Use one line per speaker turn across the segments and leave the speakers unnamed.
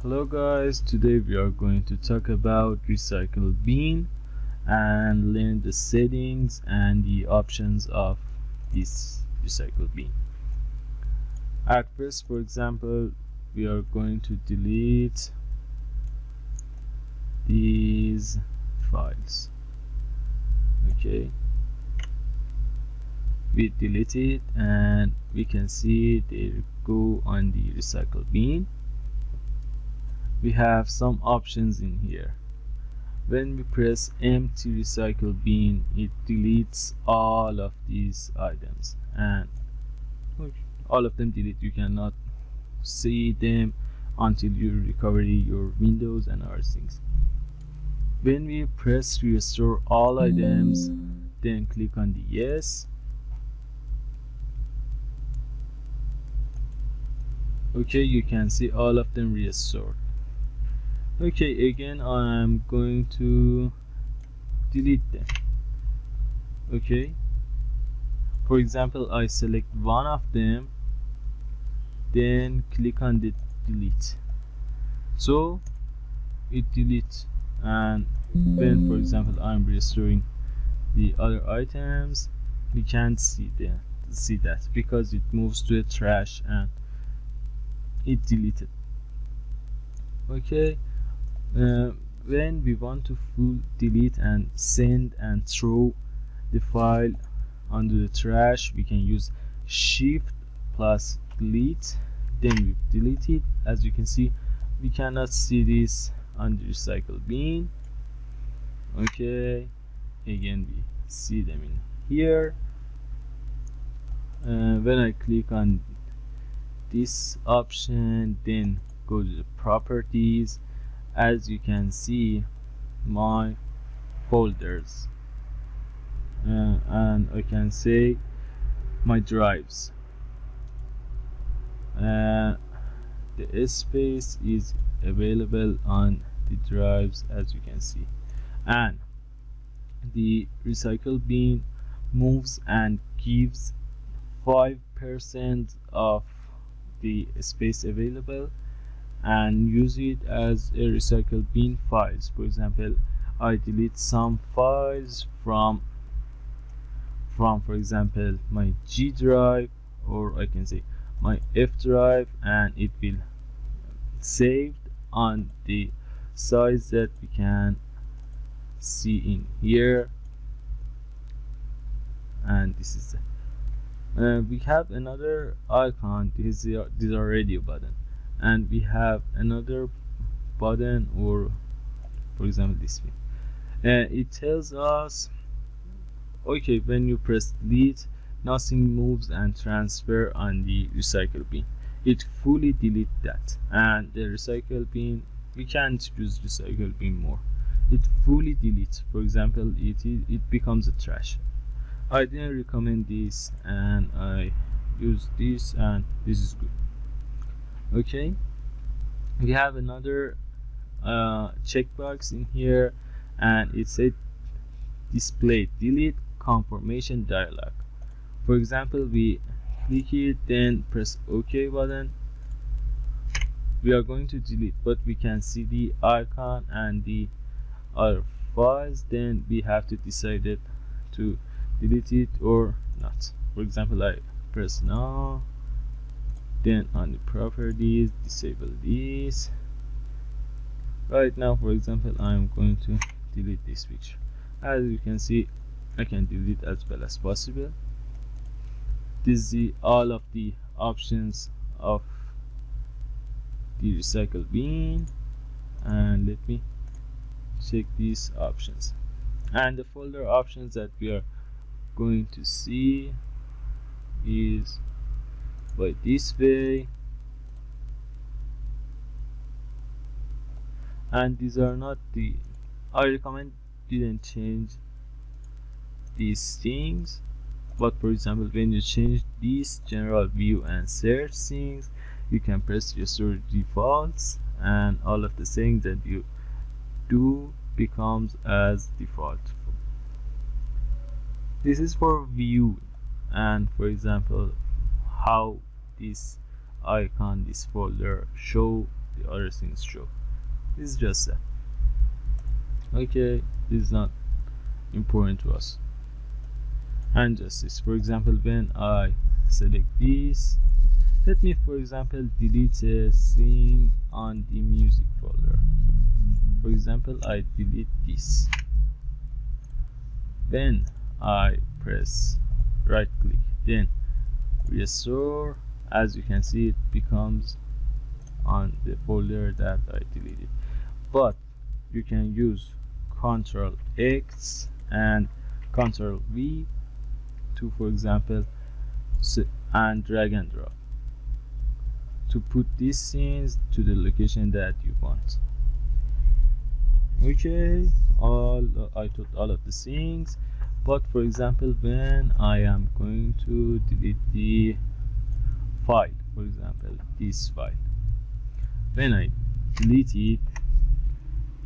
Hello guys, today we are going to talk about recycle bin and learn the settings and the options of this recycle bin. At first, for example, we are going to delete these files. Okay, we delete it and we can see they go on the recycle bin. We have some options in here. When we press empty recycle bin, it deletes all of these items, and all of them delete. You cannot see them until you recover your Windows and other things. When we press restore all items, then click on the yes. Okay, you can see all of them restored. Okay, again I'm going to delete them. Okay, for example, I select one of them, then click on the delete, so it deletes. And when, for example, I'm restoring the other items, we can't see that because it moves to a trash and it deleted. Okay, when we want to full delete and send and throw the file onto the trash, we can use shift plus delete, then we delete it. As you can see, we cannot see this on the recycle bin. Okay, again we see them in here. When I click on this option, then go to the properties, as you can see my folders, and I can say my drives. The space is available on the drives, as you can see, and the recycle bin moves and gives 5% of the space available and use it as a recycle bin files. For example, I delete some files from for example my G drive, or I can say my F drive, and it will saved on the size that we can see in here. And this is we have another icon. These are radio button, and we have another button, or for example this one. It tells us, okay, when you press delete, nothing moves and transfer on the recycle bin. It fully delete that, and the recycle bin, we can't use recycle bin more. It fully deletes. For example, it becomes a trash. I didn't recommend this, and I use this, and this is good. Okay, we have another checkbox in here, and it said display delete confirmation dialog. For example, we click it, then press OK button. We are going to delete, but we can see the icon and the other files. Then we have to decide it to delete it or not. For example, I press no, then on the properties, disable this. Right now, for example, I'm going to delete this picture. As you can see, I can delete as well as possible. This is all of the options of the recycle bin, and let me check these options. And the folder options that we are going to see is by this way, and these are not the, I recommend didn't change these things. But for example, when you change these general view and search things, you can press restore defaults, and all of the things that you do becomes as default. This is for view, and for example, how this icon, this folder show the other things show. This is just that. Okay, this is not important to us. And just this, for example, when I select this, let me for example delete a thing on the music folder. For example, I delete this. When I press right click, then restore, as you can see, it becomes on the folder that I deleted. But you can use Ctrl X and Ctrl V to, for example, and drag and drop to put these scenes to the location that you want. Okay, I took all of the things, but for example, when I am going to delete the file, for example this file, when I delete it,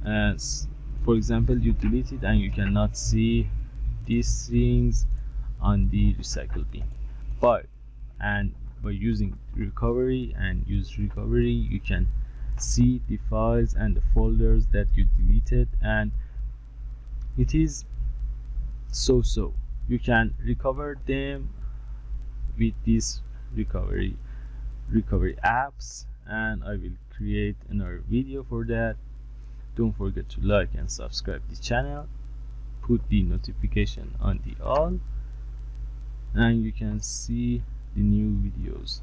as for example you delete it and you cannot see these things on the recycle bin, but by using recovery and use recovery, you can see the files and the folders that you deleted, and it is so you can recover them with these recovery apps, and I will create another video for that. Don't forget to like and subscribe the channel, put the notification on the all, and you can see the new videos.